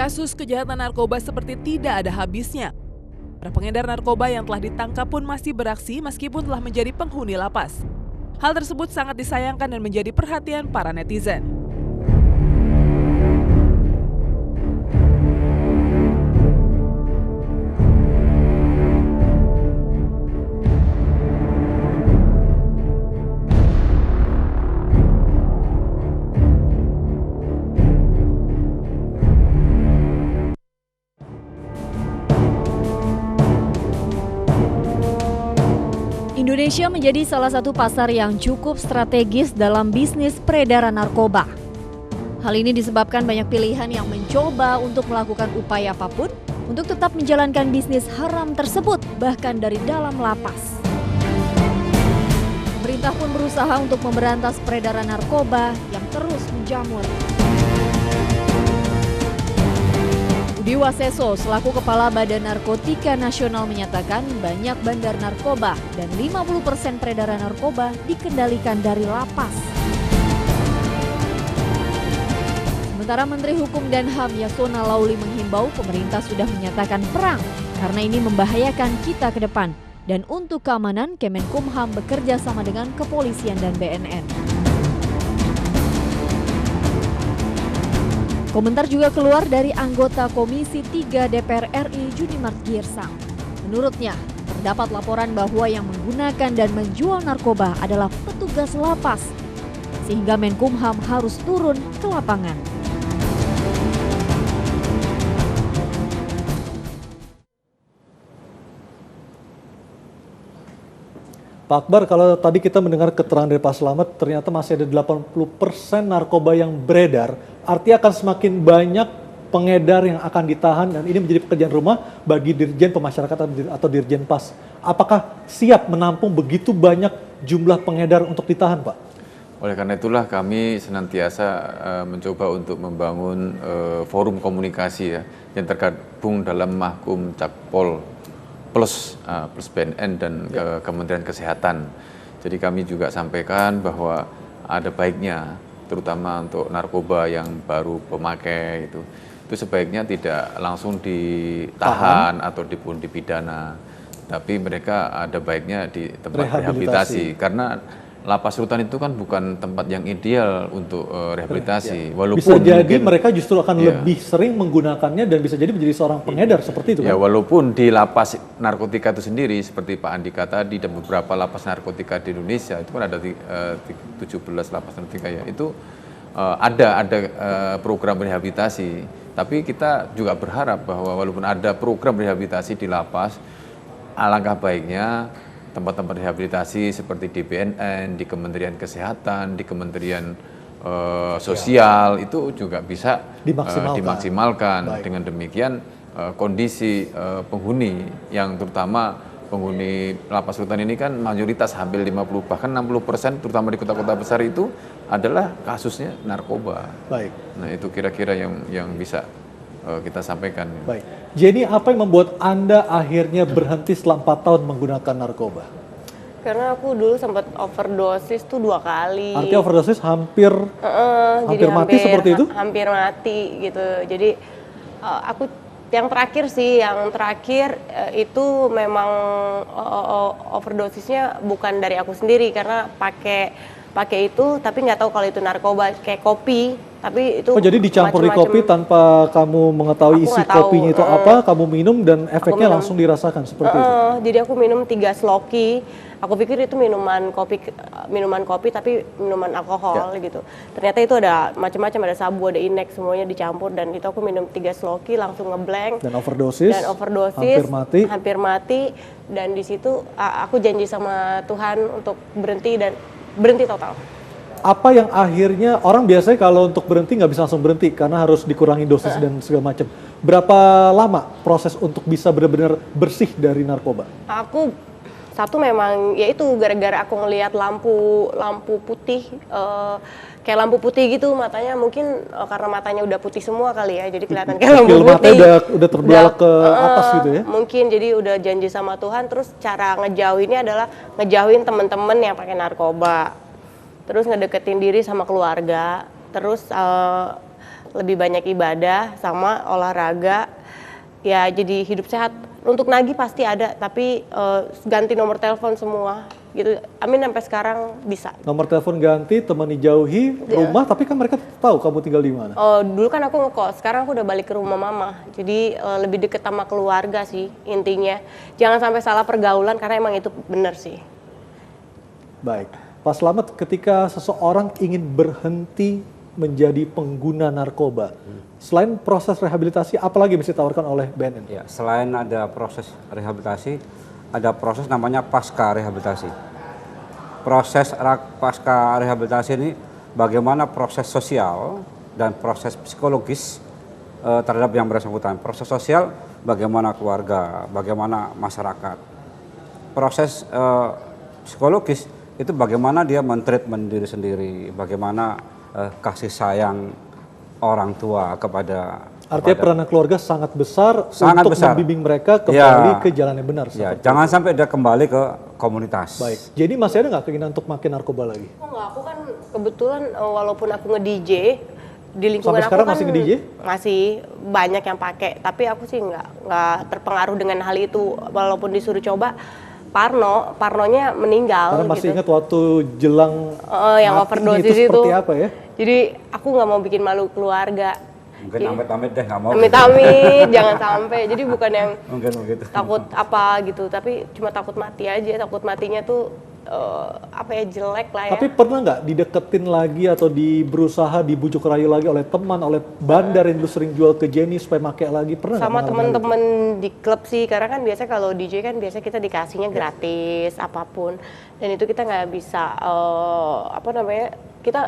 Kasus kejahatan narkoba seperti tidak ada habisnya. Para pengedar narkoba yang telah ditangkap pun masih beraksi meskipun telah menjadi penghuni lapas. Hal tersebut sangat disayangkan dan menjadi perhatian para netizen. Indonesia menjadi salah satu pasar yang cukup strategis dalam bisnis peredaran narkoba. Hal ini disebabkan banyak pilihan yang mencoba untuk melakukan upaya apapun untuk tetap menjalankan bisnis haram tersebut, bahkan dari dalam lapas. Pemerintah pun berusaha untuk memberantas peredaran narkoba yang terus menjamur. Budi Waseso selaku Kepala Badan Narkotika Nasional menyatakan banyak bandar narkoba dan 50% peredaran narkoba dikendalikan dari lapas. Sementara Menteri Hukum dan HAM Yasona Lauli menghimbau pemerintah sudah menyatakan perang karena ini membahayakan kita ke depan. Dan untuk keamanan, Kemenkumham bekerja sama dengan kepolisian dan BNN. Komentar juga keluar dari anggota Komisi 3 DPR RI Junimart Girsang. Menurutnya, terdapat laporan bahwa yang menggunakan dan menjual narkoba adalah petugas lapas, sehingga Menkumham harus turun ke lapangan. Pak Akbar, kalau tadi kita mendengar keterangan dari Pak Slamet, ternyata masih ada 80% narkoba yang beredar, artinya akan semakin banyak pengedar yang akan ditahan dan ini menjadi pekerjaan rumah bagi Dirjen Pemasyarakatan atau Dirjen Pas. Apakah siap menampung begitu banyak jumlah pengedar untuk ditahan, Pak? Oleh karena itulah kami senantiasa mencoba untuk membangun forum komunikasi ya, yang tergabung dalam Mahkum Cakpol plus BNN dan Kementerian Kesehatan. Jadi kami juga sampaikan bahwa ada baiknya, terutama untuk narkoba yang baru pemakai itu sebaiknya tidak langsung ditahan atau dipidana, tapi mereka ada baiknya di tempat rehabilitasi. Karena lapas rutan itu kan bukan tempat yang ideal untuk rehabilitasi. Walaupun bisa jadi mereka justru akan lebih sering menggunakannya dan bisa jadi menjadi seorang pengedar seperti itu kan? Ya, walaupun di lapas narkotika itu sendiri seperti Pak Andika tadi dan beberapa lapas narkotika di Indonesia itu kan ada 17 lapas narkotika ya, itu ada program rehabilitasi. Tapi kita juga berharap bahwa walaupun ada program rehabilitasi di lapas, alangkah baiknya tempat-tempat rehabilitasi seperti di BNN, di Kementerian Kesehatan, di Kementerian Sosial itu juga bisa dimaksimalkan. Dengan demikian kondisi penghuni yang terutama penghuni lapas rutan ini kan mayoritas hampir 50 bahkan 60% terutama di kota-kota besar itu adalah kasusnya narkoba. Baik. Nah itu kira-kira yang bisa kita sampaikan. Baik. Jadi apa yang membuat Anda akhirnya berhenti setelah 4 tahun menggunakan narkoba? Karena aku dulu sempat overdosis tuh 2 kali. Artinya overdosis hampir mati seperti itu? Hampir mati gitu. Jadi aku yang terakhir itu memang overdosisnya bukan dari aku sendiri karena pakai itu tapi nggak tahu kalau itu narkoba, kayak kopi. Tapi itu jadi dicampur di kopi tanpa kamu mengetahui isi kopinya itu apa, kamu minum dan efeknya langsung dirasakan seperti itu. Jadi aku minum 3 sloki. Aku pikir itu minuman kopi tapi minuman alkohol gitu. Ternyata itu ada macam-macam, ada sabu, ada inek, semuanya dicampur dan itu aku minum 3 sloki langsung ngeblank. Dan overdosis hampir mati. Dan di situ aku janji sama Tuhan untuk berhenti total. Apa yang akhirnya orang biasanya kalau untuk berhenti nggak bisa langsung berhenti karena harus dikurangi dosis dan segala macam. Berapa lama proses untuk bisa benar-benar bersih dari narkoba? Aku satu memang ya itu gara-gara aku ngelihat lampu putih kayak lampu putih gitu matanya, mungkin karena matanya udah putih semua kali ya, jadi kelihatan kayak lampu putih. Udah terbelalak ke atas gitu ya? Mungkin jadi udah janji sama Tuhan, terus cara ngejauhinnya adalah ngejauhin temen-temen yang pakai narkoba. Terus ngedeketin diri sama keluarga, terus lebih banyak ibadah sama olahraga, ya jadi hidup sehat. Untuk nagih pasti ada, tapi ganti nomor telepon semua gitu. Amin sampai sekarang bisa. Nomor telepon ganti, teman dijauhi, rumah, tapi kan mereka tahu kamu tinggal di mana. Dulu kan aku ngekos, sekarang aku udah balik ke rumah mama. Jadi lebih deket sama keluarga sih intinya. Jangan sampai salah pergaulan karena emang itu benar sih. Baik, Pak Slamet, ketika seseorang ingin berhenti menjadi pengguna narkoba, selain proses rehabilitasi, apa lagi mesti ditawarkan oleh BNN? Ya, selain ada proses rehabilitasi, ada proses namanya pasca rehabilitasi. Proses pasca rehabilitasi ini bagaimana proses sosial dan proses psikologis terhadap yang bersangkutan. Proses sosial bagaimana keluarga, bagaimana masyarakat. Proses psikologis itu bagaimana dia men-treatment diri sendiri, bagaimana kasih sayang orang tua kepada. Artinya peranan keluarga sangat besar untuk besar. membimbing mereka kembali ke jalan yang benar. Ya, jangan sampai dia kembali ke komunitas. Baik, jadi masih ada nggak keinginan untuk makin narkoba lagi? Oh enggak, aku kan kebetulan walaupun aku nge-DJ di lingkungan Sampai sekarang aku kan masih nge-DJ? Masih banyak yang pakai, tapi aku sih nggak terpengaruh dengan hal itu. Walaupun disuruh coba, Parnonya meninggal. Karena masih gitu. ingat waktu jelang yang matinya overdosis itu seperti apa ya? Jadi aku nggak mau bikin malu keluarga. Mungkin amit-amit deh nggak mau. Amit-amit, jangan sampai. Jadi bukan yang Mungkin begitu. takut apa gitu, tapi cuma takut mati aja. Takut matinya tuh jelek lah ya. Tapi pernah nggak dideketin lagi atau berusaha dibujuk rayu lagi oleh teman, oleh bandar yang dulu sering jual ke Jenny supaya pakai lagi? Pernah nggak Sama mengalami teman-teman di klub sih, karena kan biasa kalau DJ kan biasa kita dikasihnya gratis apapun, dan itu kita nggak bisa kita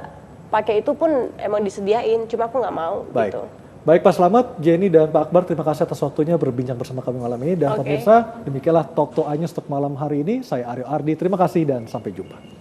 pakai itu pun emang disediain, cuma aku nggak mau. Baik. Gitu. Baik Pak Slamet, Jenny dan Pak Akbar, terima kasih atas waktunya berbincang bersama kami malam ini. Dan pemirsa, demikianlah Talk to Anyus untuk malam hari ini. Saya Aryo Ardi, terima kasih dan sampai jumpa.